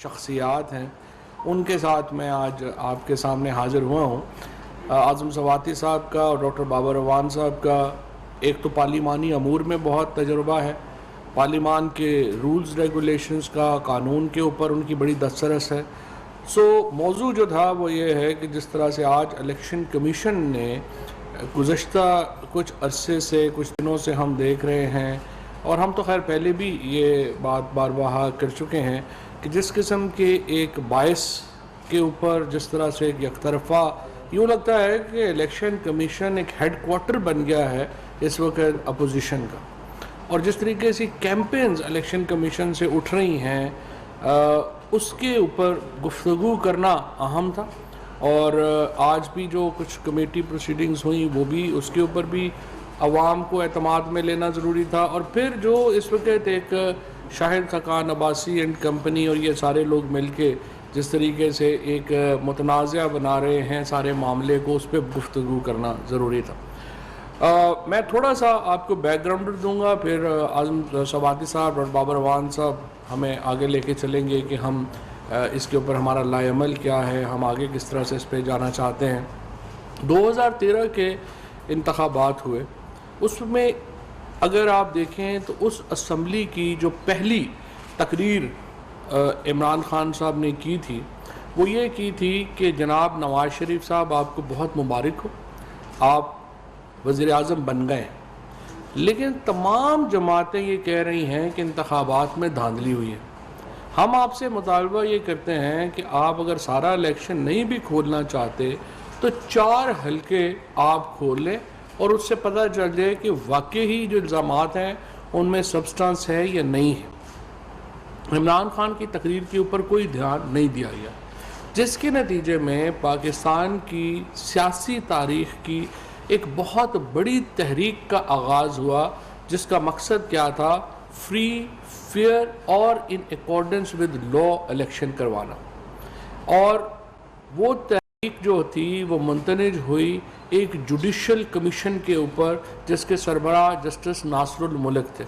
شخصیات ہیں ان کے ساتھ میں آج آپ کے سامنے حاضر ہوا ہوں۔ اعظم سواتی صاحب کا اور ڈاکٹر بابر اعوان صاحب کا ایک تو پارلیمانی امور میں بہت تجربہ ہے، پارلیمان کے رولز ریگولیشنز کا، قانون کے اوپر ان کی بڑی دسترس ہے۔ موضوع جو تھا وہ یہ ہے کہ جس طرح سے آج الیکشن کمیشن نے گزشتہ کچھ عرصے سے، کچھ دنوں سے ہم دیکھ رہے ہیں، اور ہم تو خیر پہلے بھی یہ بات بار بار کر چکے ہیں کہ جس قسم کے ایک باعث کے اوپر جس طرح سے ایک یک طرفہ یوں لگتا ہے کہ الیکشن کمیشن ایک ہیڈ کوارٹر بن گیا ہے اس وقت اپوزیشن کا، اور جس طریقے سے کیمپینز الیکشن کمیشن سے اٹھ رہی ہیں اس کے اوپر گفتگو کرنا اہم تھا۔ اور آج بھی جو کچھ کمیٹی پروسیڈنگز ہوئیں وہ بھی اس کے اوپر بھی عوام کو اعتماد میں لینا ضروری تھا، اور پھر جو اس وقت ایک شاہد خاقان عباسی اینڈ کمپنی اور یہ سارے لوگ مل کے جس طریقے سے ایک متنازع بنا رہے ہیں سارے معاملے کو، اس پہ گفتگو کرنا ضروری تھا۔ میں تھوڑا سا آپ کو بیک گراؤنڈ دوں گا، پھر اعظم سواتی صاحب اور بابر اعوان صاحب ہمیں آگے لے کے چلیں گے کہ ہم اس کے اوپر ہمارا لائے عمل کیا ہے، ہم آگے کس طرح سے اس پہ جانا چاہتے ہیں۔ 2013 کے انتخابات ہوئے، اس میں اگر آپ دیکھیں تو اس اسمبلی کی جو پہلی تقریر عمران خان صاحب نے کی تھی وہ یہ کی تھی کہ جناب نواز شریف صاحب آپ کو بہت مبارک ہو، آپ وزیر اعظم بن گئے، لیکن تمام جماعتیں یہ کہہ رہی ہیں کہ انتخابات میں دھاندلی ہوئی ہے۔ ہم آپ سے مطالبہ یہ کرتے ہیں کہ آپ اگر سارا الیکشن نہیں بھی کھولنا چاہتے تو 4 حلقے آپ کھول لیں اور اس سے پتہ چل جائے کہ واقعی جو الزامات ہیں ان میں سبسٹانس ہے یا نہیں ہے۔ عمران خان کی تقریر کے اوپر کوئی دھیان نہیں دیا گیا، جس کے نتیجے میں پاکستان کی سیاسی تاریخ کی ایک بہت بڑی تحریک کا آغاز ہوا، جس کا مقصد کیا تھا؟ فری، فیئر اور in accordance with law election کروانا۔ اور وہ تحریک جو تھی وہ منتج ہوئی ایک جوڈیشل کمیشن کے اوپر جس کے سربراہ جسٹس ناصر الملک تھے۔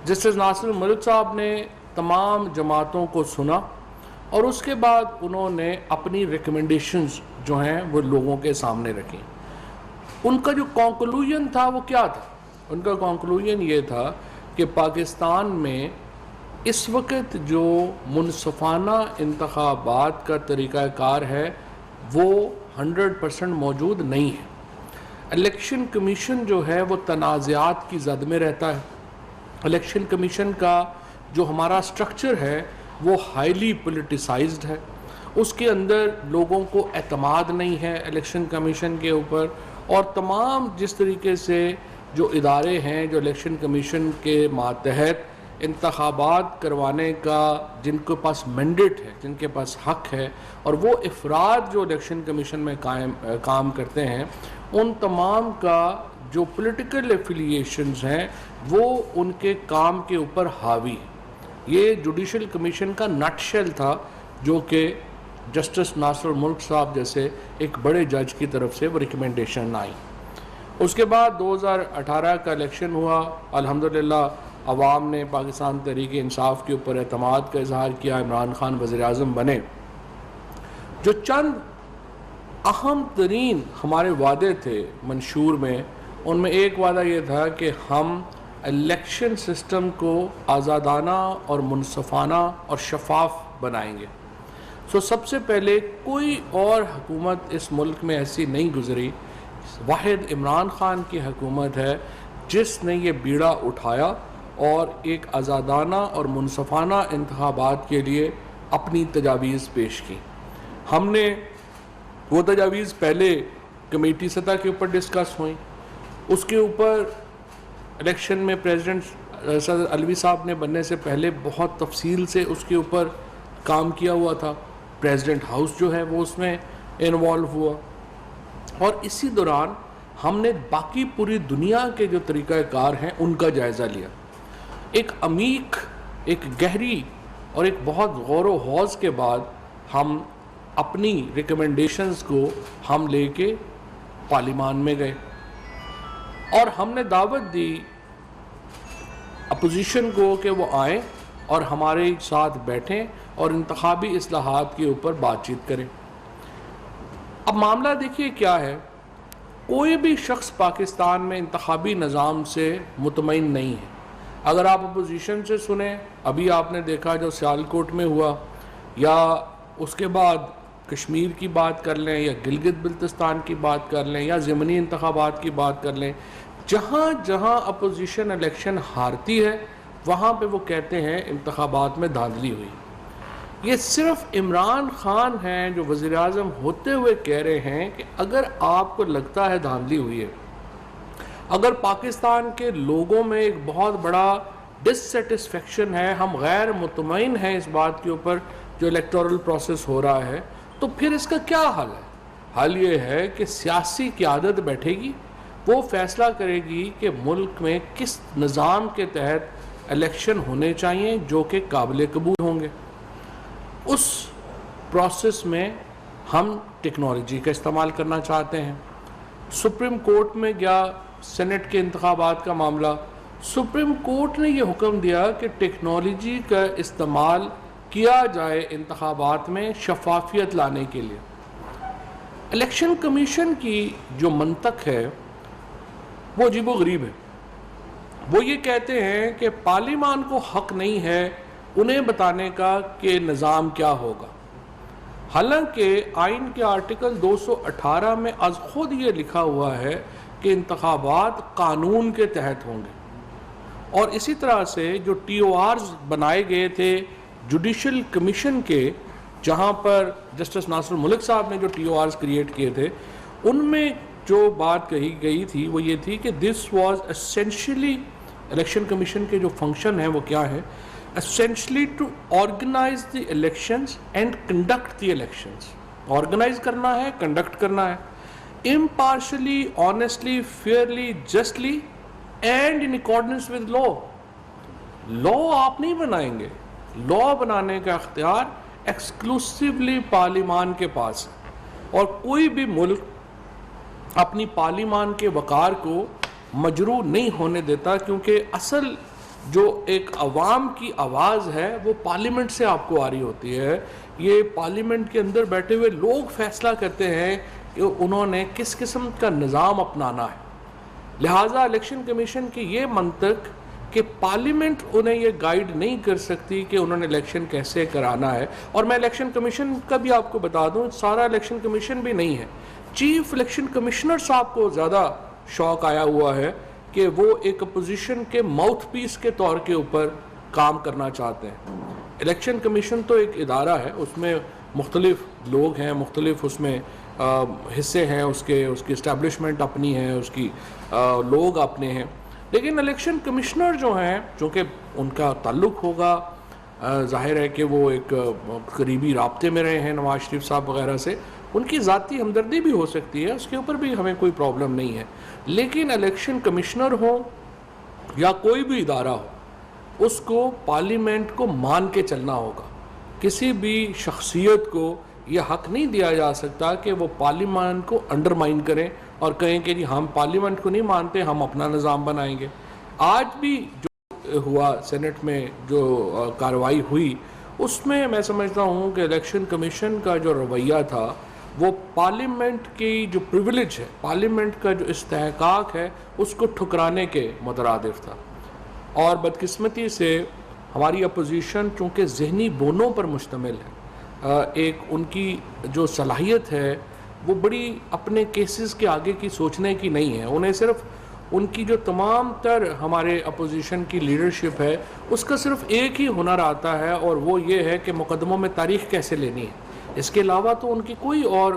جسٹس ناصر الملک صاحب نے تمام جماعتوں کو سنا اور اس کے بعد انہوں نے اپنی ریکمنڈیشنز جو ہیں وہ لوگوں کے سامنے رکھیں۔ ان کا جو کنکلوژن تھا وہ کیا تھا؟ ان کا کنکلوژن یہ تھا کہ پاکستان میں اس وقت جو منصفانہ انتخابات کا طریقہ کار ہے وہ 100% موجود نہیں ہے۔ الیکشن کمیشن جو ہے وہ تنازعات کی زد میں رہتا ہے۔ الیکشن کمیشن کا جو ہمارا سٹرکچر ہے وہ ہائیلی پولیٹیسائزڈ ہے، اس کے اندر لوگوں کو اعتماد نہیں ہے الیکشن کمیشن کے اوپر، اور تمام جس طریقے سے جو ادارے ہیں جو الیکشن کمیشن کے ماتحت انتخابات کروانے کا جن کے پاس مینڈیٹ ہے، جن کے پاس حق ہے، اور وہ افراد جو الیکشن کمیشن میں کام کرتے ہیں، ان تمام کا جو پولیٹیکل ایفیلیشنز ہیں وہ ان کے کام کے اوپر حاوی ہے۔ یہ جوڈیشل کمیشن کا نٹ شیل تھا جو کہ جسٹس ناصر الملک صاحب جیسے ایک بڑے جج کی طرف سے وہ ریکمنڈیشن آئی۔ اس کے بعد 2018 کا الیکشن ہوا، الحمدللہ عوام نے پاکستان تحریک انصاف کے اوپر اعتماد کا اظہار کیا، عمران خان وزیر اعظم بنے۔ جو چند اہم ترین ہمارے وعدے تھے منشور میں، ان میں ایک وعدہ یہ تھا کہ ہم الیکشن سسٹم کو آزادانہ اور منصفانہ اور شفاف بنائیں گے۔ سب سے پہلے کوئی اور حکومت اس ملک میں ایسی نہیں گزری، واحد عمران خان کی حکومت ہے جس نے یہ بیڑا اٹھایا اور ایک آزادانہ اور منصفانہ انتخابات کے لیے اپنی تجاویز پیش کی۔ ہم نے وہ تجاویز پہلے کمیٹی سطح کے اوپر ڈسکس ہوئیں، اس کے اوپر الیکشن میں پریزیڈنٹ صدر علوی صاحب نے بننے سے پہلے بہت تفصیل سے اس کے اوپر کام کیا ہوا تھا، پریزیڈنٹ ہاؤس جو ہے وہ اس میں انوالو ہوا، اور اسی دوران ہم نے باقی پوری دنیا کے جو طریقہ کار ہیں ان کا جائزہ لیا۔ ایک عمیق، ایک گہری اور ایک بہت غور و خوض کے بعد ہم اپنی ریکمنڈیشنز کو ہم لے کے پارلیمان میں گئے، اور ہم نے دعوت دی اپوزیشن کو کہ وہ آئیں اور ہمارے ساتھ بیٹھیں اور انتخابی اصلاحات کے اوپر بات چیت کریں۔ اب معاملہ دیکھیے کیا ہے، کوئی بھی شخص پاکستان میں انتخابی نظام سے مطمئن نہیں ہے۔ اگر آپ اپوزیشن سے سنیں، ابھی آپ نے دیکھا جو سیالکوٹ میں ہوا، یا اس کے بعد کشمیر کی بات کر لیں، یا گلگت بلتستان کی بات کر لیں، یا ضمنی انتخابات کی بات کر لیں، جہاں جہاں اپوزیشن الیکشن ہارتی ہے وہاں پہ وہ کہتے ہیں انتخابات میں دھاندلی ہوئی۔ یہ صرف عمران خان ہیں جو وزیر اعظم ہوتے ہوئے کہہ رہے ہیں کہ اگر آپ کو لگتا ہے دھاندلی ہوئی ہے، اگر پاکستان کے لوگوں میں ایک بہت بڑا ڈس سیٹسفیکشن ہے، ہم غیر مطمئن ہیں اس بات کے اوپر جو الیکٹورل پروسیس ہو رہا ہے، تو پھر اس کا کیا حل ہے؟ حل یہ ہے کہ سیاسی قیادت بیٹھے گی، وہ فیصلہ کرے گی کہ ملک میں کس نظام کے تحت الیکشن ہونے چاہیے جو کہ قابل قبول ہوں گے۔ اس پروسیس میں ہم ٹیکنالوجی کا استعمال کرنا چاہتے ہیں۔ سپریم کورٹ میں گیا سینٹ کے انتخابات کا معاملہ، سپریم کورٹ نے یہ حکم دیا کہ ٹیکنالوجی کا استعمال کیا جائے انتخابات میں شفافیت لانے کے لیے۔ الیکشن کمیشن کی جو منطق ہے وہ عجیب و غریب ہے۔ وہ یہ کہتے ہیں کہ پارلیمان کو حق نہیں ہے انہیں بتانے کا کہ نظام کیا ہوگا، حالانکہ آئین کے آرٹیکل 218 میں از خود یہ لکھا ہوا ہے کہ انتخابات قانون کے تحت ہوں گے۔ اور اسی طرح سے جو ٹی او آرز بنائے گئے تھے جوڈیشل کمیشن کے، جہاں پر جسٹس ناصر الملک صاحب نے جو ٹی او آرز کریٹ کیے تھے، ان میں جو بات کہی گئی تھی وہ یہ تھی کہ this was essentially, election commission کے جو فنکشن ہیں وہ کیا ہے، essentially to organize the elections and conduct the elections۔ organize کرنا ہے، conduct کرنا ہے، impartially, honestly, fairly, justly and in accordance with law۔ law آپ نہیں بنائیں گے، law بنانے کا اختیار exclusively پارلیمان کے پاس ہے، اور کوئی بھی ملک اپنی پارلیمان کے وقار کو مجروح نہیں ہونے دیتا، کیونکہ اصل جو ایک عوام کی آواز ہے وہ پارلیمنٹ سے آپ کو آ رہی ہوتی ہے۔ یہ پارلیمنٹ کے اندر بیٹھے ہوئے لوگ فیصلہ کرتے ہیں کہ انہوں نے کس قسم کا نظام اپنانا ہے۔ لہٰذا الیکشن کمیشن کی یہ منطق کہ پارلیمنٹ انہیں یہ گائیڈ نہیں کر سکتی کہ انہوں نے الیکشن کیسے کرانا ہے۔ اور میں الیکشن کمیشن کا بھی آپ کو بتا دوں، سارا الیکشن کمیشن بھی نہیں ہے، چیف الیکشن کمشنر صاحب کو زیادہ شوق آیا ہوا ہے کہ وہ ایک اپوزیشن کے ماؤتھ پیس کے طور کے اوپر کام کرنا چاہتے ہیں۔ الیکشن کمیشن تو ایک ادارہ ہے، اس میں مختلف لوگ ہیں، مختلف اس میں حصے ہیں، اس کی اسٹیبلشمنٹ اپنی ہے، اس کی لوگ اپنے ہیں، لیکن الیکشن کمشنر جو ہیں چونکہ ان کا تعلق ہوگا، ظاہر ہے کہ وہ ایک قریبی رابطے میں رہے ہیں نواز شریف صاحب وغیرہ سے، ان کی ذاتی ہمدردی بھی ہو سکتی ہے، اس کے اوپر بھی ہمیں کوئی پرابلم نہیں ہے، لیکن الیکشن کمشنر ہو یا کوئی بھی ادارہ ہو، اس کو پارلیمنٹ کو مان کے چلنا ہوگا۔ کسی بھی شخصیت کو یہ حق نہیں دیا جا سکتا کہ وہ پارلیمنٹ کو انڈرمائن کریں اور کہیں کہ جی ہم پارلیمنٹ کو نہیں مانتے، ہم اپنا نظام بنائیں گے۔ آج بھی جو ہوا سینٹ میں جو کارروائی ہوئی، اس میں میں سمجھتا ہوں کہ الیکشن کمیشن کا جو رویہ تھا وہ پارلیمنٹ کی جو پریویلیج ہے، پارلیمنٹ کا جو استحقاق ہے، اس کو ٹھکرانے کے مترادف تھا۔ اور بدقسمتی سے ہماری اپوزیشن چونکہ ذہنی بونوں پر مشتمل ہے، ایک ان کی جو صلاحیت ہے وہ بڑی اپنے کیسز کے آگے کی سوچنے کی نہیں ہے، انہیں صرف ان کی جو تمام تر ہمارے اپوزیشن کی لیڈرشپ ہے اس کا صرف ایک ہی ہنر آتا ہے، اور وہ یہ ہے کہ مقدموں میں تاریخ کیسے لینی ہے، اس کے علاوہ تو ان کی کوئی اور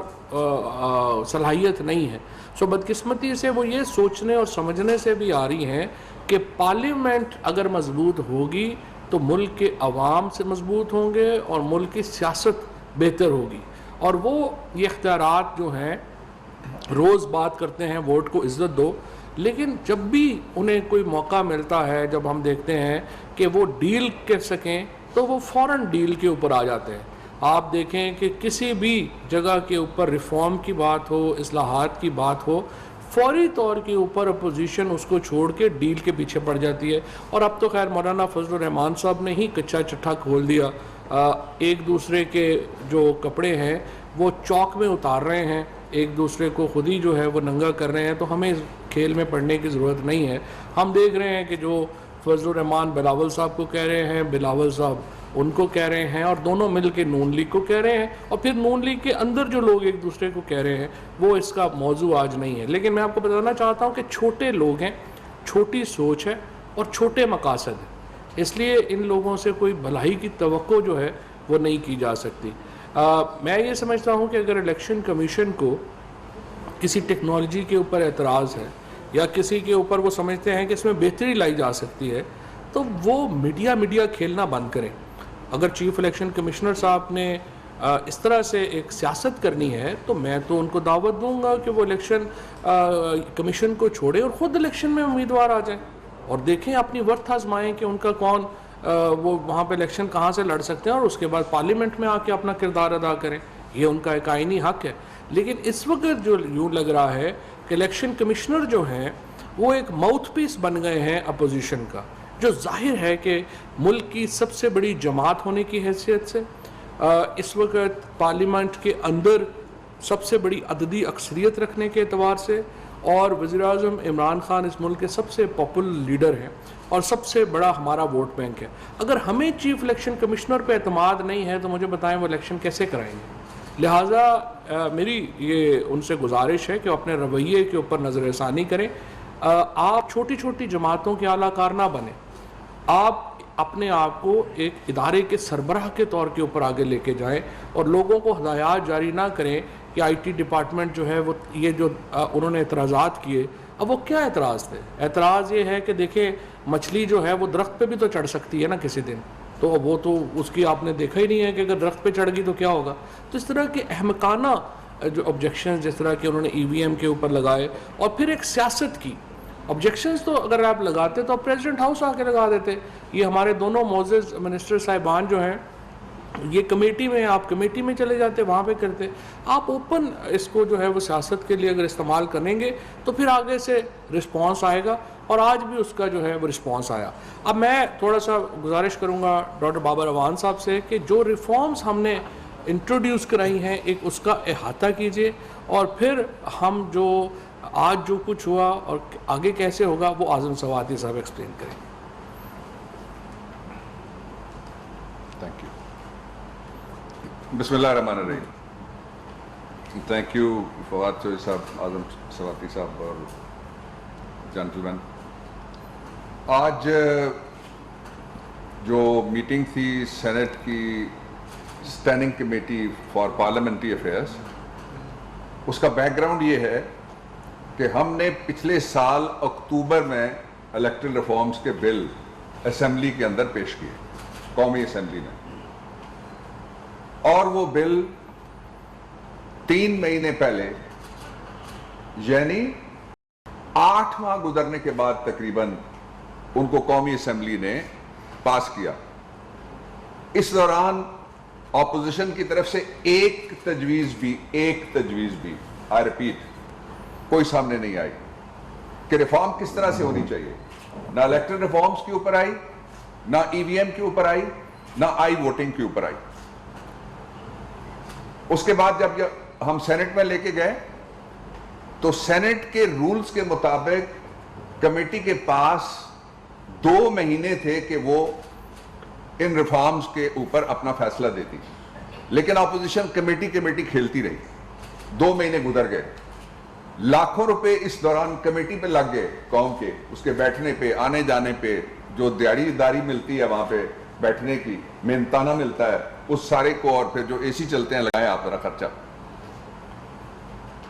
صلاحیت نہیں ہے۔ سو بدقسمتی سے وہ یہ سوچنے اور سمجھنے سے بھی آ رہی ہیں کہ پارلیمنٹ اگر مضبوط ہوگی تو ملک کے عوام سے مضبوط ہوں گے اور ملک کی سیاست بہتر ہوگی، اور وہ یہ اختیارات جو ہیں روز بات کرتے ہیں ووٹ کو عزت دو، لیکن جب بھی انہیں کوئی موقع ملتا ہے، جب ہم دیکھتے ہیں کہ وہ ڈیل کر سکیں تو وہ فوراً ڈیل کے اوپر آ جاتے ہیں۔ آپ دیکھیں کہ کسی بھی جگہ کے اوپر ریفارم کی بات ہو، اصلاحات کی بات ہو، فوری طور کے اوپر اپوزیشن اس کو چھوڑ کے ڈیل کے پیچھے پڑ جاتی ہے، اور اب تو خیر مولانا فضل الرحمان صاحب نے ہی کچا چٹھا کھول دیا ایک دوسرے کے جو کپڑے ہیں وہ چوک میں اتار رہے ہیں، ایک دوسرے کو خود ہی جو ہے وہ ننگا کر رہے ہیں، تو ہمیں اس کھیل میں پڑنے کی ضرورت نہیں ہے۔ ہم دیکھ رہے ہیں کہ جو فضل الرحمان بلاول صاحب کو کہہ رہے ہیں، بلاول صاحب ان کو کہہ رہے ہیں، اور دونوں مل کے نون لیگ کو کہہ رہے ہیں، اور پھر نون لیگ کے اندر جو لوگ ایک دوسرے کو کہہ رہے ہیں وہ اس کا موضوع آج نہیں ہے۔ لیکن میں آپ کو بتانا چاہتا ہوں کہ چھوٹے لوگ ہیں، چھوٹی سوچ ہے اور چھوٹے مقاصد ہیں، اس لیے ان لوگوں سے کوئی بھلائی کی توقع جو ہے وہ نہیں کی جا سکتی۔ میں یہ سمجھتا ہوں کہ اگر الیکشن کمیشن کو کسی ٹیکنالوجی کے اوپر اعتراض ہے یا کسی کے اوپر وہ سمجھتے ہیں کہ اس میں بہتری لائی جا سکتی ہے، تو وہ میڈیا کھیلنا بند کریں۔ اگر چیف الیکشن کمشنر صاحب نے اس طرح سے ایک سیاست کرنی ہے تو میں تو ان کو دعوت دوں گا کہ وہ الیکشن کمیشن کو چھوڑے اور خود الیکشن میں امیدوار آ جائیں اور دیکھیں، اپنی ورتھ آزمائیں کہ ان کا کون وہ وہاں پہ الیکشن کہاں سے لڑ سکتے ہیں، اور اس کے بعد پارلیمنٹ میں آ کے اپنا کردار ادا کریں، یہ ان کا ایک آئینی حق ہے۔ لیکن اس وقت جو یوں لگ رہا ہے کہ الیکشن کمشنر جو ہیں وہ ایک ماؤتھ پیس بن گئے ہیں اپوزیشن کا، جو ظاہر ہے کہ ملک کی سب سے بڑی جماعت ہونے کی حیثیت سے اس وقت پارلیمنٹ کے اندر سب سے بڑی عددی اکثریت رکھنے کے اعتبار سے، اور وزیر اعظم عمران خان اس ملک کے سب سے پاپولر لیڈر ہیں اور سب سے بڑا ہمارا ووٹ بینک ہے۔ اگر ہمیں چیف الیکشن کمشنر پہ اعتماد نہیں ہے تو مجھے بتائیں وہ الیکشن کیسے کرائیں گے؟ لہٰذا میری یہ ان سے گزارش ہے کہ وہ اپنے رویے کے اوپر نظر ثانی کریں۔ آپ چھوٹی چھوٹی جماعتوں کے اعلیٰ کار نہ بنیں، آپ اپنے آپ کو ایک ادارے کے سربراہ کے طور کے اوپر آگے لے کے جائیں اور لوگوں کو ہدایات جاری نہ کریں کہ آئی ٹی ڈپارٹمنٹ جو ہے وہ یہ جو انہوں نے اعتراضات کیے، اب وہ کیا اعتراض تھے؟ اعتراض یہ ہے کہ دیکھیں مچھلی جو ہے وہ درخت پہ بھی تو چڑھ سکتی ہے نا کسی دن، تو وہ تو اس کی آپ نے دیکھا ہی نہیں ہے کہ اگر درخت پہ چڑھ گئی تو کیا ہوگا۔ تو اس طرح کے احمقانہ جو آبجیکشنز جس طرح کہ انہوں نے ای وی ایم کے اوپر لگائے، اور پھر ایک سیاست کی آبجیکشنز تو اگر آپ لگاتے تو پریزیڈنٹ ہاؤس آ کے لگا دیتے۔ یہ ہمارے دونوں معزز منسٹر صاحبان جو ہیں یہ کمیٹی میں، آپ کمیٹی میں چلے جاتے، وہاں پہ کرتے۔ آپ اوپن اس کو جو ہے وہ سیاست کے لیے اگر استعمال کریں گے تو پھر آگے سے رسپانس آئے گا، اور آج بھی اس کا جو ہے وہ رسپانس آیا۔ اب میں تھوڑا سا گزارش کروں گا ڈاکٹر بابر اعوان صاحب سے کہ جو ریفارمز ہم نے انٹروڈیوس کرائی ہیں ایک اس کا احاطہ کیجئے، اور پھر ہم جو آج جو کچھ ہوا اور آگے کیسے ہوگا وہ اعظم سواتی صاحب ایکسپلین کریں۔ Thank you. بسم اللہ الرحمن الرحیم۔ تھینک یو فواد چوہدری صاحب، اعظم سواتی صاحب اور جینٹلمین۔ آج جو میٹنگ تھی سینٹ کی standing committee for parliamentary affairs, اس کا بیک گراؤنڈ یہ ہے کہ ہم نے پچھلے سال اکتوبر میں الیکٹرل ریفارمز کے بل اسمبلی کے اندر پیش کیے، قومی اسمبلی میں، اور وہ بل 3 مہینے پہلے یعنی 8 ماہ گزرنے کے بعد تقریباً ان کو قومی اسمبلی نے پاس کیا۔ اس دوران اپوزیشن کی طرف سے ایک تجویز بھی آئی ریپیٹ کوئی سامنے نہیں آئی کہ ریفارم کس طرح سے ہونی چاہیے۔ نہ الیکٹرل ریفارمز کے اوپر آئی، نہ ای وی ایم کے اوپر آئی، نہ آئی ووٹنگ کے اوپر آئی۔ اس کے بعد جب ہم سینٹ میں لے کے گئے تو سینٹ کے رولز کے مطابق کمیٹی کے پاس 2 مہینے تھے کہ وہ ان ریفارمز کے اوپر اپنا فیصلہ دیتی، لیکن اپوزیشن کمیٹی کھیلتی رہی۔ 2 مہینے گزر گئے، لاکھوں روپے اس دوران کمیٹی پہ لگ گئے، قوم کے اس کے بیٹھنے پہ، آنے جانے پہ، جو دیاری داری ملتی ہے وہاں پہ بیٹھنے کی، محنتانہ ملتا ہے اس سارے کو، اور پھر جو اے سی چلتے ہیں لگائیں آپ ذرا خرچہ۔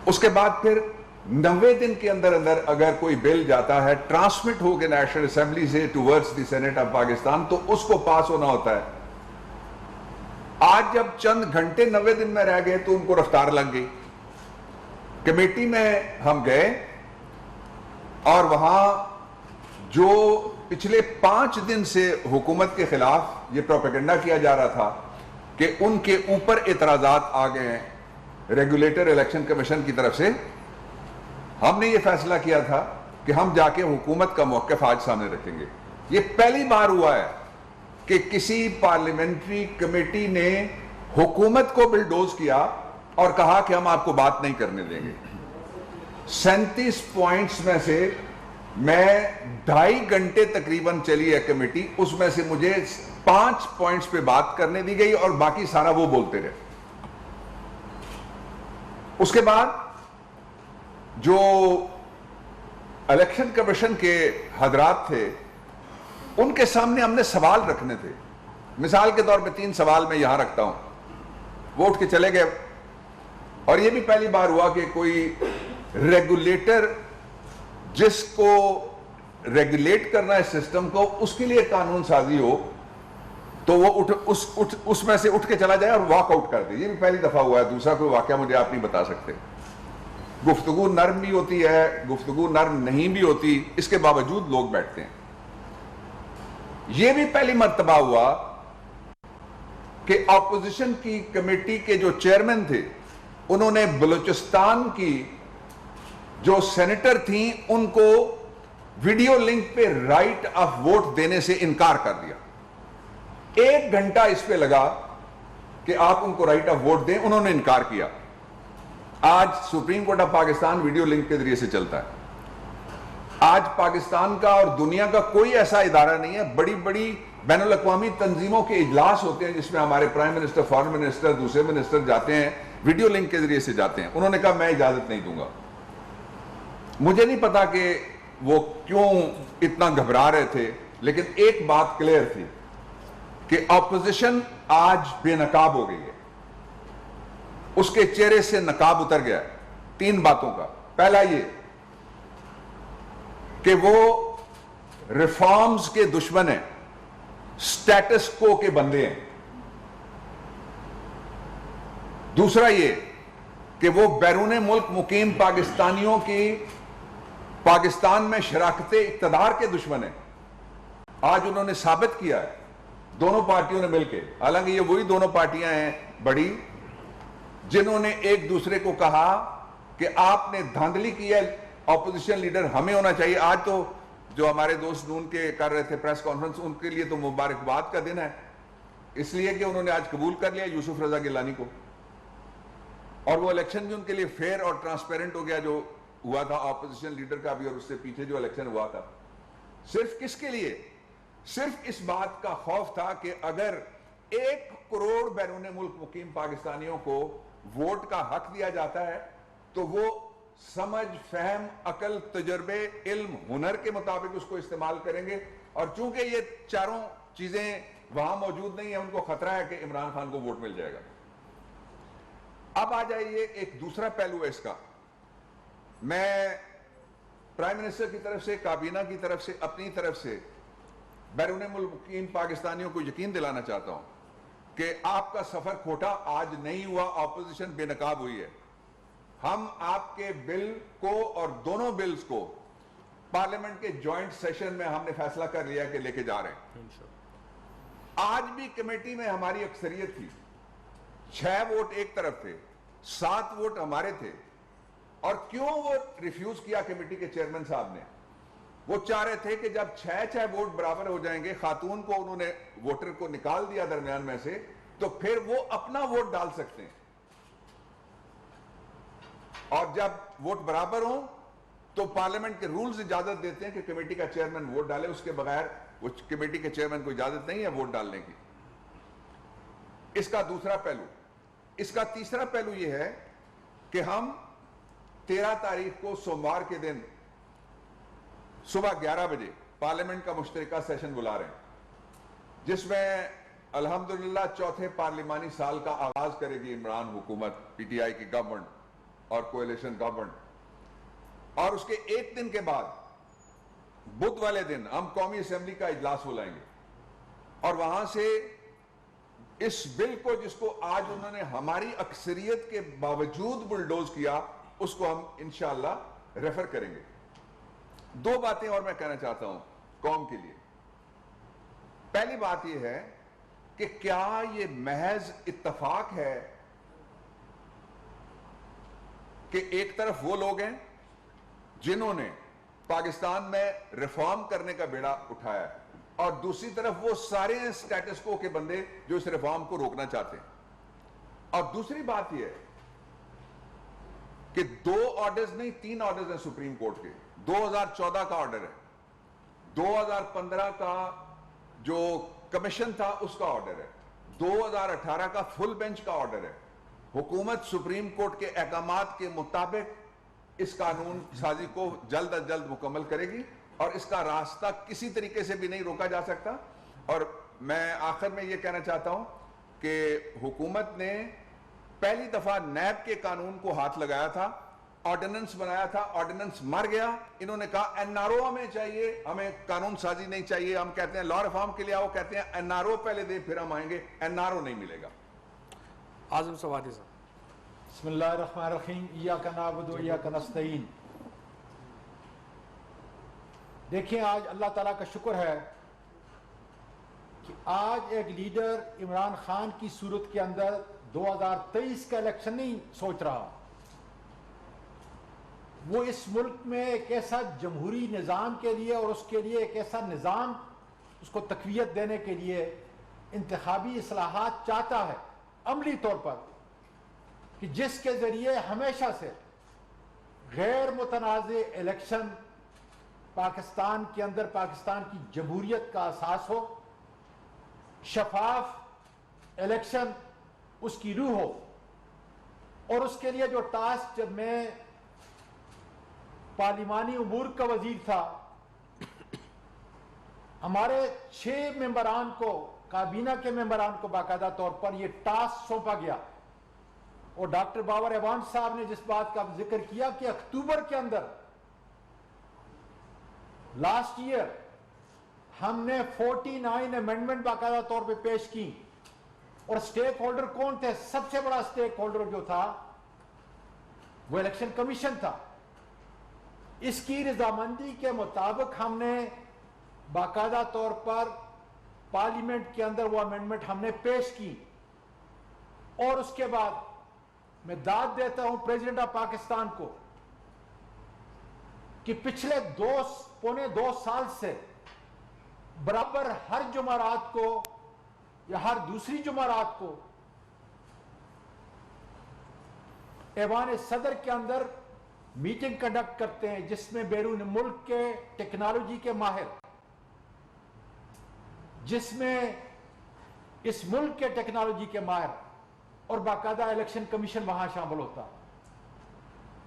اس کے بعد پھر 90 دن کے اندر اگر کوئی بل جاتا ہے ٹرانسمٹ ہو کے نیشنل اسمبلی سے towards the senate of Pakistan تو اس کو پاس ہونا ہوتا ہے۔ آج جب چند گھنٹے 90 دن میں رہ گئے تو ان کو رفتار لگ گئی۔ کمیٹی میں ہم گئے اور وہاں جو پچھلے 5 دن سے حکومت کے خلاف یہ پروپیگنڈا کیا جا رہا تھا کہ ان کے اوپر اعتراضات آ گئے ہیں ریگولیٹر الیکشن کمیشن کی طرف سے، ہم نے یہ فیصلہ کیا تھا کہ ہم جا کے حکومت کا موقف آج سامنے رکھیں گے۔ یہ پہلی بار ہوا ہے کہ کسی پارلیمنٹری کمیٹی نے حکومت کو بلڈوز کیا اور کہا کہ ہم آپ کو بات نہیں کرنے دیں گے. 37 پوائنٹس میں سے میں 2.5 گھنٹے تقریباً چلی ہے کمیٹی, اس میں سے مجھے 5 پوائنٹس پہ بات کرنے دی گئی اور باقی سارا وہ بولتے رہے. اس کے بعد جو الیکشن کمیشن کے حضرات تھے ان کے سامنے ہم نے سوال رکھنے تھے. مثال کے طور پہ 3 سوال میں یہاں رکھتا ہوں. وہ اٹھ کے چلے گئے, اور یہ بھی پہلی بار ہوا کہ کوئی ریگولیٹر جس کو ریگولیٹ کرنا ہے سسٹم کو, اس کے لیے قانون سازی ہو تو وہ اس میں سے اٹھ کے چلا جائے اور واک آؤٹ کر دے. یہ بھی پہلی دفعہ ہوا ہے. دوسرا کوئی واقعہ مجھے آپ نہیں بتا سکتے. گفتگو نرم بھی ہوتی ہے, گفتگو نرم نہیں بھی ہوتی, اس کے باوجود لوگ بیٹھتے ہیں. یہ بھی پہلی مرتبہ ہوا کہ اپوزیشن کی کمیٹی کے جو چیئرمین تھے انہوں نے بلوچستان کی جو سینیٹر تھیں ان کو ویڈیو لنک پہ رائٹ آف ووٹ دینے سے انکار کر دیا. 1 گھنٹہ اس پہ لگا کہ آپ ان کو رائٹ آف ووٹ دیں, انہوں نے انکار کیا. آج supreme court of Pakistan video link کے ذریعے سے چلتا ہے. آج پاکستان کا اور دنیا کا کوئی ایسا ادارہ نہیں ہے, بڑی بڑی بین الاقوامی تنظیموں کے اجلاس ہوتے ہیں جس میں ہمارے پرائم منسٹر, فارن منسٹر, دوسرے منسٹر جاتے ہیں, ویڈیو لنک کے ذریعے سے جاتے ہیں. انہوں نے کہا میں اجازت نہیں دوں گا. مجھے نہیں پتا کہ وہ کیوں اتنا گھبرا رہے تھے, لیکن ایک بات کلیئر تھی کہ اپوزیشن آج بے نقاب ہو گئی ہے. اس کے چہرے سے نقاب اتر گیا ہے 3 باتوں کا. پہلا یہ کہ وہ ریفارمز کے دشمن ہیں, سٹیٹس کو کے بندے ہیں. دوسرا یہ کہ وہ بیرون ملک مقیم پاکستانیوں کی پاکستان میں شراکت اقتدار کے دشمن ہیں. آج انہوں نے ثابت کیا ہے دونوں پارٹیوں نے مل کے, حالانکہ یہ وہی دونوں پارٹیاں ہیں بڑی جنہوں نے ایک دوسرے کو کہا کہ آپ نے دھاندلی کی ہے, اپوزیشن لیڈر ہمیں ہونا چاہیے. آج تو جو ہمارے دوست نون کے کر رہے تھے پریس کانفرنس, ان کے لیے تو مبارکباد کا دن ہے, اس لیے کہ انہوں نے آج قبول کر لیا یوسف رضا گیلانی کو, اور وہ الیکشن بھی ان کے لیے فیئر اور ٹرانسپیرنٹ ہو گیا جو ہوا تھا اپوزیشن لیڈر کا بھی اور اس سے پیچھے جو الیکشن ہوا تھا. صرف کس کے لیے؟ صرف اس بات کا خوف تھا کہ اگر 1 کروڑ بیرون ملک مقیم پاکستانیوں کو ووٹ کا حق دیا جاتا ہے تو وہ سمجھ, فہم, عقل, تجربے, علم, ہنر کے مطابق اس کو استعمال کریں گے. اور چونکہ یہ چاروں چیزیں وہاں موجود نہیں ہیں, ان کو خطرہ ہے کہ عمران خان کو ووٹ مل جائے گا. اب آ جائیے ایک دوسرا پہلو ہے اس کا. میں پرائم منسٹر کی طرف سے, کابینہ کی طرف سے, اپنی طرف سے بیرون ملک مقیم پاکستانیوں کو یقین دلانا چاہتا ہوں کہ آپ کا سفر کھوٹا آج نہیں ہوا, اپوزیشن بے نقاب ہوئی ہے. ہم آپ کے بل کو اور دونوں بلز کو پارلیمنٹ کے جوائنٹ سیشن میں ہم نے فیصلہ کر لیا کہ لے کے جا رہے ہیں. آج بھی کمیٹی میں ہماری اکثریت تھی, 6 ووٹ ایک طرف تھے, 7 ووٹ ہمارے تھے. اور کیوں وہ ریفیوز کیا کمیٹی کے چیئرمین صاحب نے؟ وہ چاہ رہے تھے کہ جب 6 ووٹ برابر ہو جائیں گے, خاتون کو انہوں نے ووٹر کو نکال دیا درمیان میں سے, تو پھر وہ اپنا ووٹ ڈال سکتے ہیں. اور جب ووٹ برابر ہوں تو پارلیمنٹ کے رولز اجازت دیتے ہیں کہ کمیٹی کا چیئرمین ووٹ ڈالے, اس کے بغیر وہ کمیٹی کے چیئرمین کو اجازت نہیں ہے ووٹ ڈالنے کی. اس کا دوسرا پہلو. اس کا تیسرا پہلو یہ ہے کہ ہم 13 تاریخ کو سوموار کے دن صبح 11 بجے پارلیمنٹ کا مشترکہ سیشن بلا رہے ہیں, جس میں الحمدللہ 4تھے پارلیمانی سال کا آغاز کرے گی عمران حکومت, پی ٹی آئی کی گورنمنٹ اور کولیشن گورنمنٹ. اور اس کے 1 دن کے بعد بدھ والے دن ہم قومی اسمبلی کا اجلاس بلائیں گے, اور وہاں سے اس بل کو, جس کو آج انہوں نے ہماری اکثریت کے باوجود بلڈوز کیا, اس کو ہم انشاءاللہ ریفر کریں گے. 2 باتیں اور میں کہنا چاہتا ہوں قوم کے لیے. پہلی بات یہ ہے کہ کیا یہ محض اتفاق ہے کہ ایک طرف وہ لوگ ہیں جنہوں نے پاکستان میں ریفارم کرنے کا بیڑا اٹھایا ہے, اور دوسری طرف وہ سارے ہیں سٹیٹس کو کے بندے جو اس ریفارم کو روکنا چاہتے ہیں. اور دوسری بات یہ ہے کہ 2 آرڈرز نہیں 3 آرڈرز ہیں سپریم کورٹ کے. 2014 کا آرڈر ہے, 2015 کا جو کمیشن تھا اس کا آرڈر ہے, 2018 کا فل بینچ کا آرڈر ہے. حکومت سپریم کورٹ کے احکامات کے مطابق اس قانون سازی کو جلد از جلد مکمل کرے گی, اور اس کا راستہ کسی طریقے سے بھی نہیں روکا جا سکتا. اور میں آخر میں یہ کہنا چاہتا ہوں کہ حکومت نے پہلی دفعہ نیب کے قانون کو ہاتھ لگایا تھا, آرڈیننس بنایا تھا, آرڈیننس مر گیا. انہوں نے کہا این آر او ہمیں چاہیے, ہمیں قانون سازی نہیں چاہیے. ہم کہتے ہیں لا ریفارم کے لیے آؤ, کہتے ہیں این آر او پہلے دے پھر ہم آئیں گے. این آر او نہیں ملے گا. اعظم سوادی صاحب. بسم اللہ الرحمن الرحیم. ایاک نعبد و ایاک نستعین. دیکھیں, آج اللہ تعالیٰ کا شکر ہے کہ آج ایک لیڈر عمران خان کی صورت کے اندر 2023 کا الیکشن نہیں سوچ رہا. وہ اس ملک میں ایک ایسا جمہوری نظام کے لیے اور اس کے لیے ایک ایسا نظام اس کو تقویت دینے کے لیے انتخابی اصلاحات چاہتا ہے عملی طور پر, کہ جس کے ذریعے ہمیشہ سے غیر متنازع الیکشن پاکستان کے اندر پاکستان کی جمہوریت کا اساس ہو, شفاف الیکشن اس کی روح ہو. اور اس کے لیے جو ٹاسک, جب میں پارلیمانی امور کا وزیر تھا, ہمارے 6 ممبران کو, کابینہ کے ممبران کو باقاعدہ طور پر یہ ٹاسک سونپا گیا. اور ڈاکٹر بابر ایوان صاحب نے جس بات کا ذکر کیا کہ اکتوبر کے اندر لاسٹ ایئر ہم نے 49 امینڈمنٹ باقاعدہ طور پہ پیش کی. اور سٹیک ہولڈر کون تھے؟ سب سے بڑا سٹیک ہولڈر جو تھا وہ الیکشن کمیشن تھا. اس کی رضامندی کے مطابق ہم نے باقاعدہ طور پر پارلیمنٹ کے اندر وہ امینڈمنٹ ہم نے پیش کی. اور اس کے بعد میں داد دیتا ہوں پریزیڈنٹ آف پاکستان کو کہ پچھلے 2.25 سال سے برابر ہر جمعرات کو یا ہر دوسری جمعرات کو ایوان صدر کے اندر میٹنگ کنڈکٹ کرتے ہیں, جس میں بیرون ملک کے ٹیکنالوجی کے ماہر, جس میں اس ملک کے ٹیکنالوجی کے ماہر اور باقاعدہ الیکشن کمیشن وہاں شامل ہوتا.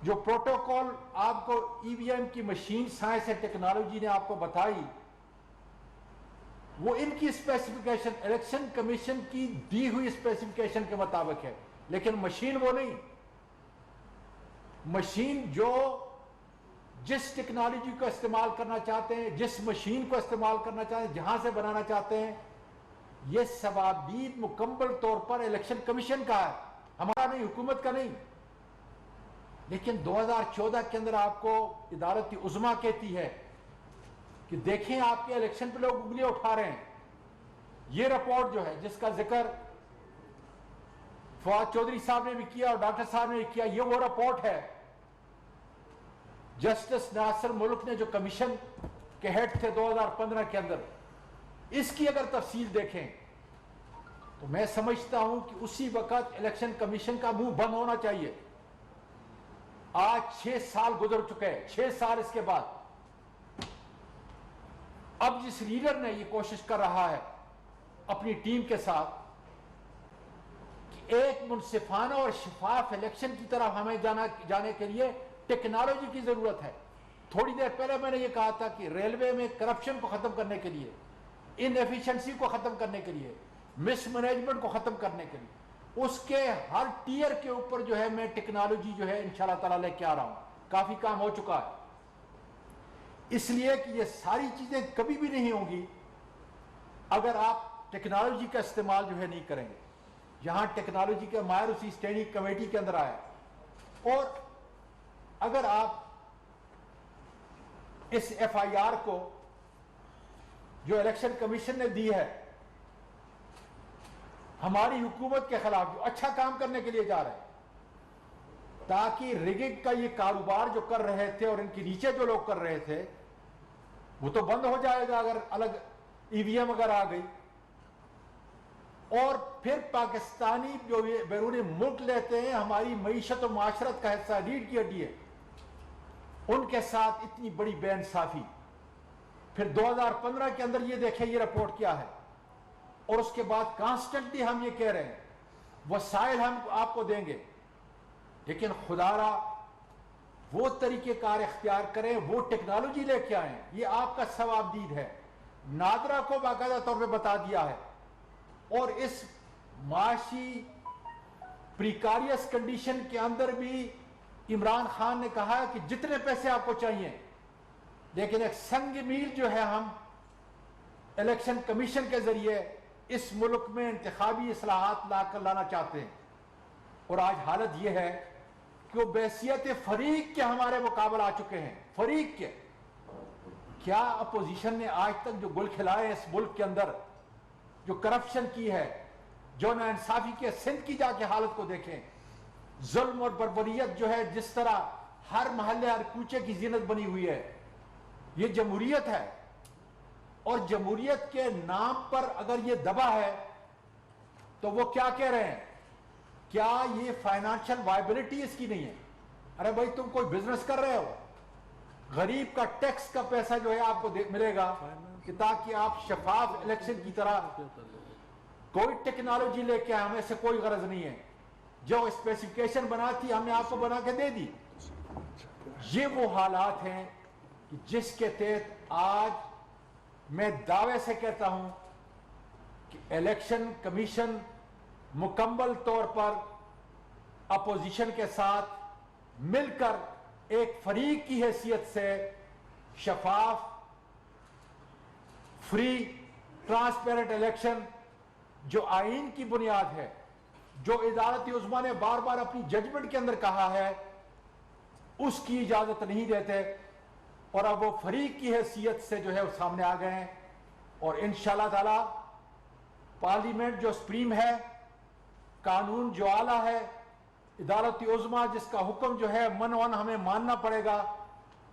جو پروٹوکول آپ کو ای وی ایم کی مشین سائنس اینڈ ٹیکنالوجی نے آپ کو بتائی, وہ ان کی اسپیسیفکیشن الیکشن کمیشن کی دی ہوئی اسپیسیفکیشن کے مطابق ہے, لیکن مشین وہ نہیں. مشین جو جس ٹیکنالوجی کو استعمال کرنا چاہتے ہیں, جس مشین کو استعمال کرنا چاہتے ہیں, جہاں سے بنانا چاہتے ہیں, یہ ثوابید مکمل طور پر الیکشن کمیشن کا ہے, ہمارا نہیں, حکومت کا نہیں. لیکن 2014 کے اندر آپ کو ادارت عظمیٰ کہتی ہے کہ دیکھیں آپ کے الیکشن پہ لوگ انگلیاں اٹھا رہے ہیں. یہ رپورٹ جو ہے جس کا ذکر فواد چودھری صاحب نے بھی کیا اور ڈاکٹر صاحب نے بھی کیا, یہ وہ رپورٹ ہے جسٹس ناصر ملک نے جو کمیشن کے ہیڈ تھے 2015 کے اندر. اس کی اگر تفصیل دیکھیں تو میں سمجھتا ہوں کہ اسی وقت الیکشن کمیشن کا منہ بند ہونا چاہیے. آج 6 سال گزر چکے ہیں, 6 سال اس کے بعد اب جس لیڈر نے یہ کوشش کر رہا ہے اپنی ٹیم کے ساتھ کہ ایک منصفانہ اور شفاف الیکشن کی طرف ہمیں جانے کے لیے ٹیکنالوجی کی ضرورت ہے. تھوڑی دیر پہلے میں نے یہ کہا تھا کہ ریلوے میں کرپشن کو ختم کرنے کے لیے, ان ایفیشنسی کو ختم کرنے کے لیے, مس مینجمنٹ کو ختم کرنے کے لیے, اس کے ہر ٹیئر کے اوپر جو ہے میں ٹیکنالوجی جو ہے انشاءاللہ تعالی لے کے آ رہا ہوں. کافی کام ہو چکا ہے, اس لیے کہ یہ ساری چیزیں کبھی بھی نہیں ہوں گی اگر آپ ٹیکنالوجی کا استعمال جو ہے نہیں کریں گے. یہاں ٹیکنالوجی کے ماہر اسی اسٹینڈنگ کمیٹی کے اندر آئے, اور اگر آپ اس ایف آئی آر کو جو الیکشن کمیشن نے دی ہے ہماری حکومت کے خلاف, جو اچھا کام کرنے کے لیے جا رہے ہیں تاکہ ریگنگ کا یہ کاروبار جو کر رہے تھے اور ان کے نیچے جو لوگ کر رہے تھے وہ تو بند ہو جائے گا اگر الگ EVM اگر آ گئی، اور پھر پاکستانی جو بیرون ملک لیتے ہیں ہماری معیشت و معاشرت کا حصہ، ریڑھ کی ہڈی ہے، ان کے ساتھ اتنی بڑی بے انصافی. پھر 2015 کے اندر یہ دیکھیں یہ رپورٹ کیا ہے، اور اس کے بعد کانسٹنٹلی ہم یہ کہہ رہے ہیں وسائل ہم آپ کو دیں گے، لیکن خدا را وہ طریقہ کار اختیار کریں، وہ ٹیکنالوجی لے کے آئیں. یہ آپ کا ثواب دید ہے. نادرا کو باقاعدہ طور پہ بتا دیا ہے، اور اس معاشی پریکاریس کنڈیشن کے اندر بھی عمران خان نے کہا کہ جتنے پیسے آپ کو چاہیے، لیکن ایک سنگ میل جو ہے ہم الیکشن کمیشن کے ذریعے اس ملک میں انتخابی اصلاحات لانا چاہتے ہیں. اور آج حالت یہ ہے کہ وہ بحیثیت فریق کے ہمارے مقابل آ چکے ہیں. فریق کے کیا اپوزیشن نے آج تک جو گل کھلائے اس ملک کے اندر، جو کرپشن کی ہے، جو ناانصافی کی، سندھ کی جا کے حالت کو دیکھیں، ظلم اور بربریت جو ہے جس طرح ہر محلے ہر کوچے کی زینت بنی ہوئی ہے. یہ جمہوریت ہے، اور جمہوریت کے نام پر اگر یہ دبا ہے تو وہ کیا کہہ رہے ہیں؟ کیا یہ فائنانشل وائبلٹی اس کی نہیں ہے؟ ارے بھائی تم کوئی بزنس کر رہے ہو، غریب کا ٹیکس کا پیسہ جو ہے آپ کو ملے گا کہ تاکہ آپ شفاف الیکشن کی طرح کوئی ٹیکنالوجی لے کے ہمیں سے کوئی غرض نہیں ہے. جو اسپیسیفکیشن بنا تھی ہم نے آپ کو بنا کے دے دی. یہ وہ حالات ہیں کہ جس کے تحت آج میں دعوے سے کہتا ہوں کہ الیکشن کمیشن مکمل طور پر اپوزیشن کے ساتھ مل کر ایک فریق کی حیثیت سے شفاف، فری، ٹرانسپیرنٹ الیکشن جو آئین کی بنیاد ہے، جو عدالت عظمیٰ نے بار بار اپنی ججمنٹ کے اندر کہا ہے، اس کی اجازت نہیں دیتے. اور اب وہ فریق کی حیثیت سے جو ہے وہ سامنے آ گئے ہیں. اور انشاءاللہ تعالی پارلیمنٹ جو سپریم ہے، قانون جو اعلیٰ ہے، عدالت عظمیٰ جس کا حکم جو ہے منوان ہمیں ماننا پڑے گا،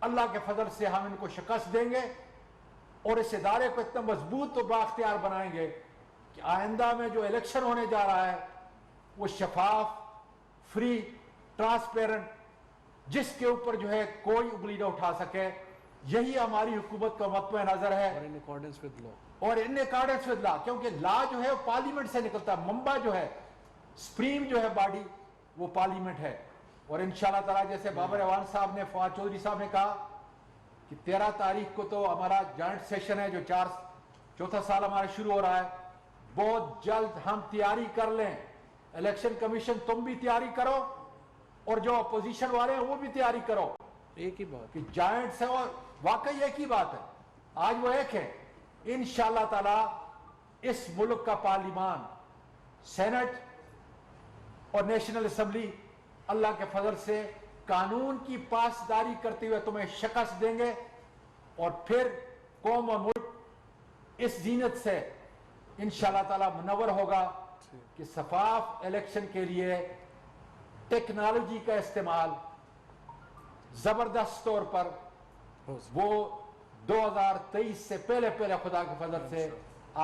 اللہ کے فضل سے ہم ان کو شکست دیں گے، اور اس ادارے کو اتنا مضبوط و بااختیار بنائیں گے کہ آئندہ میں جو الیکشن ہونے جا رہا ہے وہ شفاف، فری، ٹرانسپیرنٹ، جس کے اوپر جو ہے کوئی انگلی نہ اٹھا سکے. یہی ہماری حکومت کا مطمع نظر ہے، اور ان اکارڈنس ود لا، اور ان اکارڈنس ود لا، کیونکہ لا جو ہے وہ پارلیمنٹ سے نکلتا ہے. منبع جو ہے، سپریم جو ہے باڈی، وہ پارلیمنٹ ہے. اور انشاءاللہ تعالی جیسے بابر اعوان صاحب نے، فواد چودھری صاحب نے کہا کہ 13 تاریخ کو تو ہمارا جوائنٹ سیشن ہے جو چوتھا سال ہمارا شروع ہو رہا ہے. بہت جلد ہم تیاری کر لیں. الیکشن کمیشن تم بھی تیاری کرو، اور جو اپوزیشن والے ہیں وہ بھی تیاری کرو. ایک ہی بات کہ جائنٹ سے، اور واقعی ایک ہی بات ہے، آج وہ ایک ہے. انشاءاللہ تعالی اس ملک کا پارلیمان، سینٹ اور نیشنل اسمبلی اللہ کے فضل سے قانون کی پاسداری کرتے ہوئے تمہیں شکست دیں گے، اور پھر قوم اور ملک اس زینت سے انشاءاللہ تعالی منور ہوگا کہ شفاف الیکشن کے لیے ٹیکنالوجی کا استعمال زبردست طور پر وہ 2023 سے پہلے خدا کے فضل سے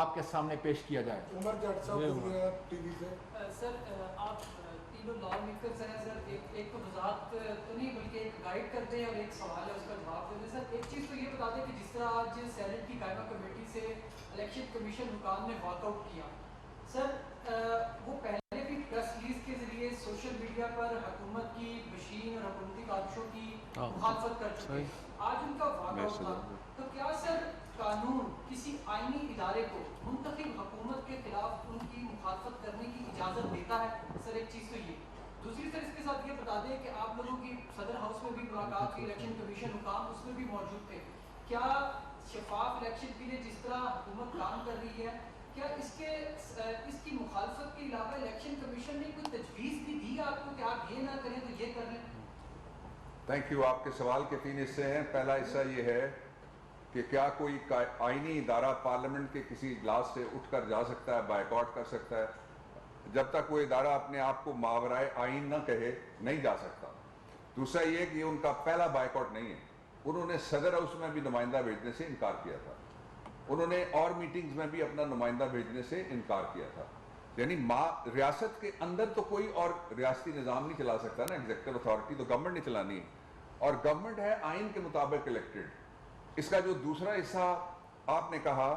آپ کے سامنے پیش کیا جائے. عمر جٹ صاحب بول رہے ہیں ٹی وی سے. سر آپ تینوں لا میکرز ہیں سر، ایک تو وضاحت تو نہیں بلکہ ایک گائیڈ کر دیں اور ایک سوال ہے اس کا جواب دے دیں. سر ایک چیز تو یہ بتا دیں کہ جس طرح آج سینٹ کی قائمہ کمیٹی سے الیکشن کمیشن حکام نے واک آؤٹ کیا، سر وہ پہلے بھی پریس ریلیز کے ذریعے سوشل میڈیا پر حکومت کی مشین اور حکومتی کاوشوں کی مخالفت کر چکے ہیں. آج ان کا واک آؤٹ تھا، تو کیا سر قانون کسی آئینی ادارے کو منتخب حکومت کے خلاف ان کی مخالفت کرنے کی اجازت دیتا ہے؟ سر ایک چیز تو یہ. دوسری سر اس کے ساتھ یہ بتا دیں کہ آپ لوگوں کی صدر ہاؤس میں بھی ملاقات کی، الیکشن کمیشن حکام اس میں بھی موجود تھے. کیا شفاف الیکشن کے لیے جس طرح حکومت کام کر رہی ہے، کیا اس کی مخالفت کے علاوہ الیکشن کمیشن نے کوئی تجویز بھی دی آپ کو کہ آپ یہ نہ کریں تو یہ کر لیں؟ Thank you. آپ کے سوال کے 3 حصے ہیں. پہلا حصہ یہ ہے کہ کیا کوئی آئینی ادارہ پارلیمنٹ کے کسی اجلاس سے اٹھ کر جا سکتا ہے، بائیکاٹ کر سکتا ہے؟ جب تک وہ ادارہ اپنے آپ کو ماورائے آئین نہ کہے نہیں جا سکتا. دوسرا یہ کہ ان کا پہلا بائیکاٹ نہیں ہے، انہوں نے صدر ہاؤس میں بھی نمائندہ بھیجنے سے انکار کیا تھا. انہوں نے اور میٹنگز میں بھی اپنا نمائندہ بھیجنے سے انکار کیا تھا. یعنی ریاست کے اندر تو کوئی اور ریاستی نظام نہیں چلا سکتا نا, ایگزیکٹو اتھارٹی تو گورنمنٹ نہیں چلانی ہے, اور گورنمنٹ ہے آئین کے مطابق الیکٹڈ. اس کا جو دوسرا حصہ آپ نے کہا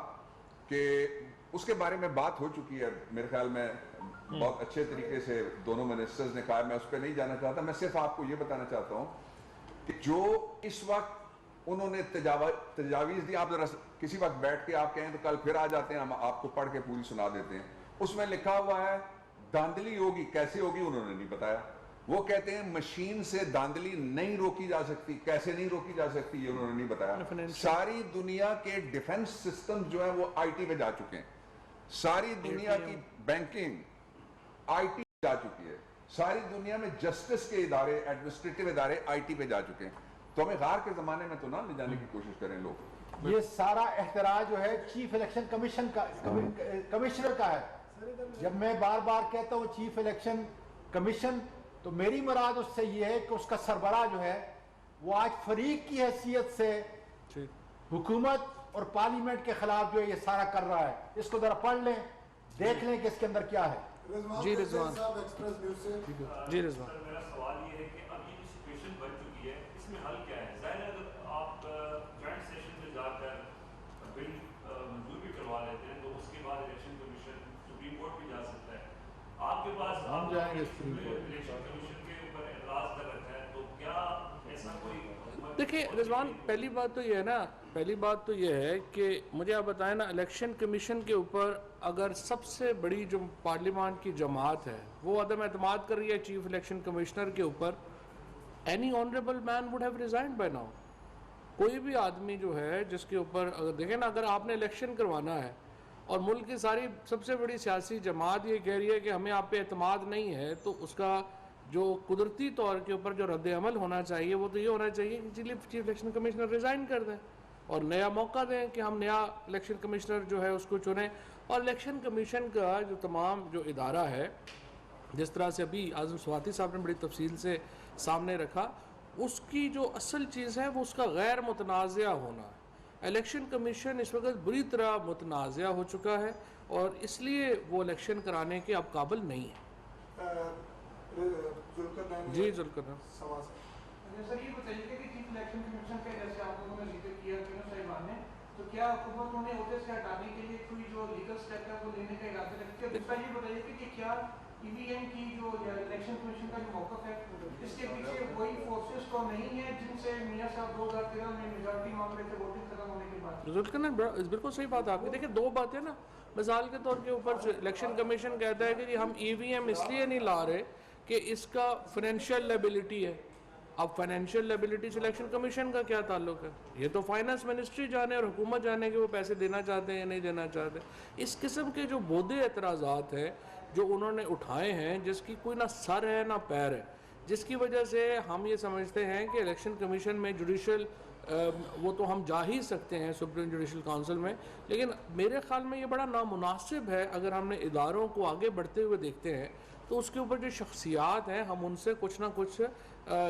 کہ اس کے بارے میں بات ہو چکی ہے, میرے خیال میں بہت اچھے طریقے سے دونوں منسٹرز نے کہا, میں اس پہ نہیں جانا چاہتا. میں صرف آپ کو یہ بتانا چاہتا ہوں کہ جو اس وقت انہوں نے تجاویز دی, آپ ذرا کسی وقت بیٹھ کے آپ کہیں تو کل پھر آ جاتے ہیں, ہم آپ کو پڑھ کے پوری سنا دیتے ہیں. اس میں لکھا ہوا ہے دھاندلی ہوگی, کیسے ہوگی انہوں نے نہیں بتایا. وہ کہتے ہیں مشین سے دھاندلی نہیں روکی جا سکتی, کیسے نہیں روکی جا سکتی یہ انہوں نے نہیں بتایا. ساری دنیا کے ڈیفنس سسٹم جو ہیں وہ آئی ٹی پہ جا چکے ہیں, ساری دنیا کی بینکنگ آئی ٹی پہ جا چکی ہے, ساری دنیا میں جسٹس کے ادارے, ایڈمنسٹریٹو ادارے آئی ٹی پہ جا چکے ہیں. تو ہمیں غار کے زمانے میں تو نہ لے جانے کی کوشش کریں لوگ. یہ سارا احتراج جو ہے چیف الیکشن کمیشن کا, کمشنر کا ہے. جب میں بار بار کہتا ہوں چیف الیکشن کمیشن, تو میری مراد اس سے یہ ہے کہ اس کا سربراہ جو ہے وہ آج فریق کی حیثیت سے حکومت اور پارلیمنٹ کے خلاف جو ہے یہ سارا کر رہا ہے. اس کو ذرا پڑھ لیں, دیکھ لیں کہ اس کے اندر کیا ہے. جی رضوان, جی رضوان, میرا سوال یہ ہے کہ اب یہ سچویشن بن چکی ہے, اس میں حل کیا ہے؟ ظاہر ہے اگر آپ جوائنٹ سیشن میں جا کر بل منظور بھی کروا لیتے ہیں تو اس کے بعد الیکشن کمیشن سپریم کورٹ بھی جا سکتا ہے. آپ کے پاس ہم جائیں گے سپریم کورٹ. الیکشن کمیشن کے اوپر اعتراض کر رکھا ہے, تو کیا ایسا کوئی دیکھیں رضوان, پہلی بات تو یہ ہے نا, پہلی بات تو یہ ہے کہ مجھے آپ بتائیں نا, الیکشن کمیشن کے اوپر اگر سب سے بڑی جو پارلیمان کی جماعت ہے وہ عدم اعتماد کر رہی ہے چیف الیکشن کمشنر کے اوپر, any honourable man would have resigned by now. کوئی بھی آدمی جو ہے جس کے اوپر اگر دیکھیں نا, اگر آپ نے الیکشن کروانا ہے اور ملک کی ساری سب سے بڑی سیاسی جماعت یہ کہہ رہی ہے کہ ہمیں آپ پہ اعتماد نہیں ہے, تو اس کا جو قدرتی طور کے اوپر جو رد عمل ہونا چاہیے وہ تو یہ ہونا چاہیے کہ چیف الیکشن کمشنر ریزائن کر دیں اور نیا موقع دیں کہ ہم نیا الیکشن کمشنر جو ہے اس کو چنیں. اور الیکشن کمیشن کا جو تمام جو ادارہ ہے, جس طرح سے ابھی اعظم سواتی صاحب نے بڑی تفصیل سے سامنے رکھا, اس کی جو اصل چیز ہے وہ اس کا غیر متنازع ہونا ہے. الیکشن کمیشن اس وقت بری طرح متنازع ہو چکا ہے اور اس لیے وہ الیکشن کرانے کے اب قابل نہیں ہے. جی ذوالقرنین سر, یہ بتائیے کہ چیف الیکشن کمیشن کا جیسے آپ لوگوں نے ذکر کیا صاحبان نے, تو کیا حکومت انہیں عہدے سے ہٹانے کے لیے کوئی جو لیگل اسٹیپ ہے وہ لینے کا ارادہ رکھتی ہے؟ دوسرا یہ بتائیے کہ کیا ای وی ایم کی جو الیکشن کمیشن کا جو موقف ہے اس کے پیچھے وہی فورسز تو نہیں ہیں جن سے میاں صاحب 2013 میں میجارٹی مانگ رہے تھے ووٹنگ ختم ہونے کے بعد؟ ذوالقرنین بالکل صحیح بات ہے آپ کی. دیکھیں دو باتیں نا, مثال کے طور کے اوپر الیکشن کمیشن کہتا ہے کہ ہم ای وی ایم اس لیے نہیں لا رہے کہ اس کا فائنینشیل لیبلٹی ہے. اب فائنینشیل لیبلٹی سے الیکشن کمیشن کا کیا تعلق ہے؟ یہ تو فائنانس منسٹری جانے اور حکومت جانے کہ وہ پیسے دینا چاہتے ہیں یا نہیں دینا چاہتے. اس قسم کے جو بودھے اعتراضات ہیں جو انہوں نے اٹھائے ہیں, جس کی کوئی نہ سر ہے نہ پیر ہے, جس کی وجہ سے ہم یہ سمجھتے ہیں کہ الیکشن کمیشن میں جوڈیشل وہ تو ہم جا ہی سکتے ہیں سپریم جوڈیشل کونسل میں, لیکن میرے خیال میں یہ بڑا نامناسب ہے. اگر ہم نے اداروں کو آگے بڑھتے ہوئے دیکھتے ہیں تو اس کے اوپر جو شخصیات ہیں ہم ان سے کچھ نہ کچھ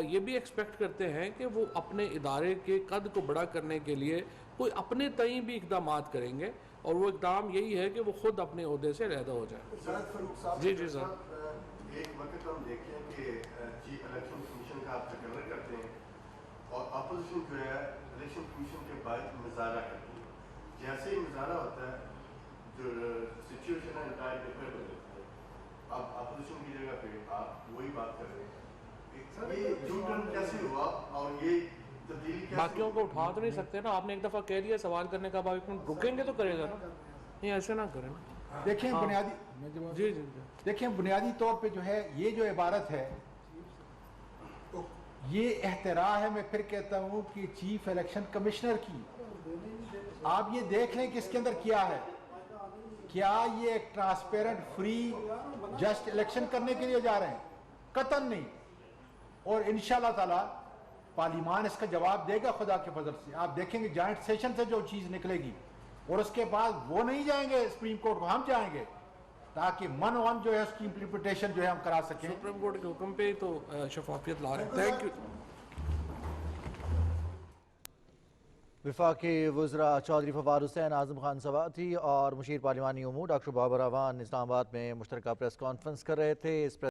یہ بھی ایکسپیکٹ کرتے ہیں کہ وہ اپنے ادارے کے قد کو بڑا کرنے کے لیے کوئی اپنے تئیں بھی اقدامات کریں گے, اور وہ اقدام یہی ہے کہ وہ خود اپنے عہدے سے علیحدہ ہو جائیں. جی جی سر. ایک وقت ہم دیکھتے ہیں کہ چیف الیکشن کمیشن کا آپ تقرر کرتے ہیں اور اپوزیشن جو ہے الیکشن کمیشن کے بعد مظاہرہ کرتی ہے. جیسے ہی مظاہرہ ہوتا ہے جو سچویشن ہے انٹائر ڈفرینٹ ہو جاتا ہے. اب اپوزیشن کی جگہ پہ آپ وہی بات کر رہے ہیں, یہ یو ٹرن کیسے ہوا اور یہ تبدیلی کیسے؟ باقیوں کو اٹھا تو نہیں سکتے نا, آپ نے ایک دفعہ کہہ دیا سوال کرنے کا, اب آپ رکیں گے تو کرے گا نا, نہیں ایسے نہ کریں. دیکھیں بنیادی جی جی دیکھیں بنیادی طور پہ جو ہے یہ جو عبارت ہے یہ احتراع ہے, میں پھر کہتا ہوں کہ چیف الیکشن کمشنر کی. آپ یہ دیکھ لیں کہ اس کے اندر کیا ہے, کیا یہ ایک ٹرانسپیرنٹ فری جسٹ الیکشن کرنے کے لیے جا رہے ہیں؟ قطعاً نہیں. اور انشاءاللہ تعالی پارلیمان اس کا جواب دے گا خدا کے فضل سے. آپ دیکھیں گے جوائنٹ سیشن سے جو چیز نکلے گی, اور اس کے بعد وہ نہیں جائیں گے سپریم کورٹ کو, ہم جائیں گے تاکہ من ون جو ہے اس کی امپلیمنٹیشن جو ہے ہم کرا سکیں. سپریم کورٹ کے حکم پہ تو شفافیت لا رہے ہیں. Thank you. وفاقی وزراء چودھری فواد حسین، اعظم خان سواتی اور مشیر پارلیمانی امور ڈاکٹر بابر اعوان اسلام آباد میں مشترکہ پریس کانفرنس کر رہے تھے۔ اس